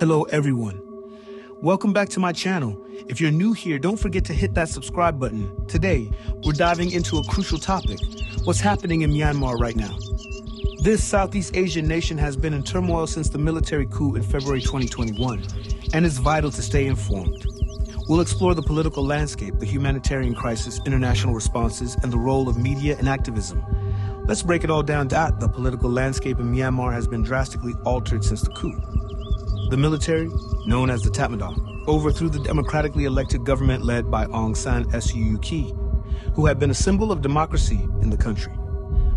Hello everyone. Welcome back to my channel. If you're new here, don't forget to hit that subscribe button. Today, we're diving into a crucial topic: what's happening in Myanmar right now. This Southeast Asian nation has been in turmoil since the military coup in February 2021, and it's vital to stay informed. We'll explore the political landscape, the humanitarian crisis, international responses, and the role of media and activism. Let's break it all down. The political landscape in Myanmar has been drastically altered since the coup. The military, known as the Tatmadaw, overthrew the democratically elected government led by Aung San Suu Kyi, who had been a symbol of democracy in the country.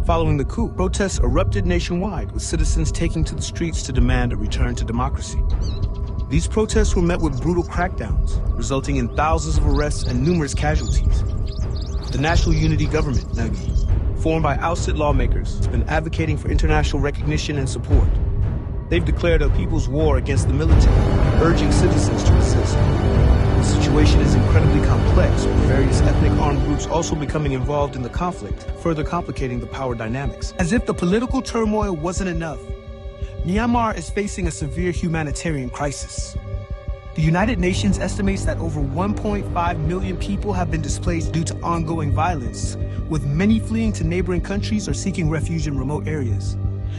Following the coup, protests erupted nationwide, with citizens taking to the streets to demand a return to democracy. These protests were met with brutal crackdowns, resulting in thousands of arrests and numerous casualties. The National Unity Government, NUGI, formed by ousted lawmakers, has been advocating for international recognition and support. They've declared a people's war against the military, urging citizens to resist. The situation is incredibly complex, with various ethnic armed groups also becoming involved in the conflict, further complicating the power dynamics. As if the political turmoil wasn't enough, Myanmar is facing a severe humanitarian crisis. The United Nations estimates that over 1.5 million people have been displaced due to ongoing violence, with many fleeing to neighboring countries or seeking refuge in remote areas.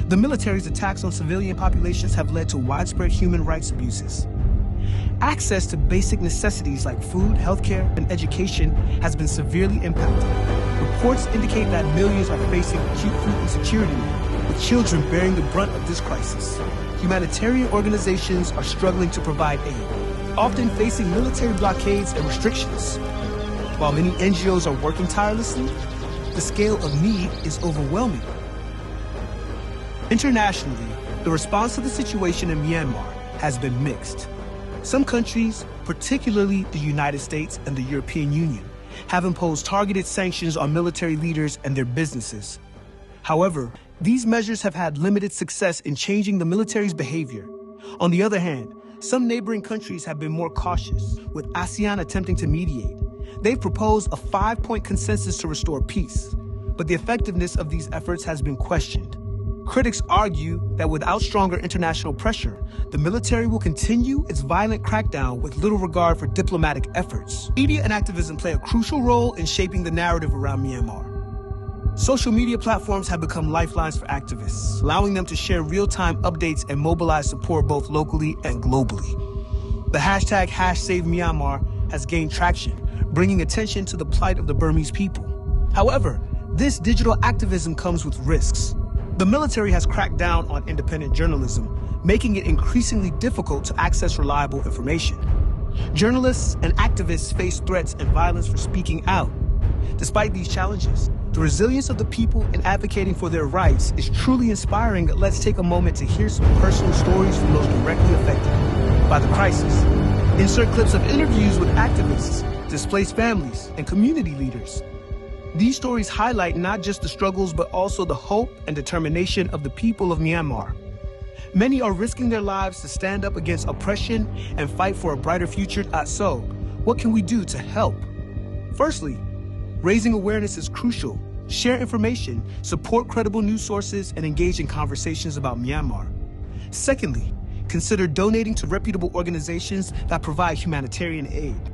The military's attacks on civilian populations have led to widespread human rights abuses. Access to basic necessities like food, healthcare, and education has been severely impacted. Reports indicate that millions are facing acute food insecurity, with children bearing the brunt of this crisis. Humanitarian organizations are struggling to provide aid, often facing military blockades and restrictions. While many NGOs are working tirelessly, the scale of need is overwhelming. Internationally, the response to the situation in Myanmar has been mixed. Some countries, particularly the United States and the European Union, have imposed targeted sanctions on military leaders and their businesses. However, these measures have had limited success in changing the military's behavior. On the other hand, some neighboring countries have been more cautious, with ASEAN attempting to mediate. They've proposed a 5-point consensus to restore peace, but the effectiveness of these efforts has been questioned. Critics argue that without stronger international pressure, the military will continue its violent crackdown with little regard for diplomatic efforts. Media and activism play a crucial role in shaping the narrative around Myanmar. Social media platforms have become lifelines for activists, allowing them to share real-time updates and mobilize support both locally and globally. The hashtag #SaveMyanmar has gained traction, bringing attention to the plight of the Burmese people. However, this digital activism comes with risks. The military has cracked down on independent journalism, making it increasingly difficult to access reliable information. Journalists and activists face threats and violence for speaking out. Despite these challenges, the resilience of the people in advocating for their rights is truly inspiring. Let's take a moment to hear some personal stories from those directly affected by the crisis. Insert clips of interviews with activists, displaced families, and community leaders. These stories highlight not just the struggles, but also the hope and determination of the people of Myanmar. Many are risking their lives to stand up against oppression and fight for a brighter future. So, what can we do to help? Firstly, raising awareness is crucial. Share information, support credible news sources, and engage in conversations about Myanmar. Secondly, consider donating to reputable organizations that provide humanitarian aid.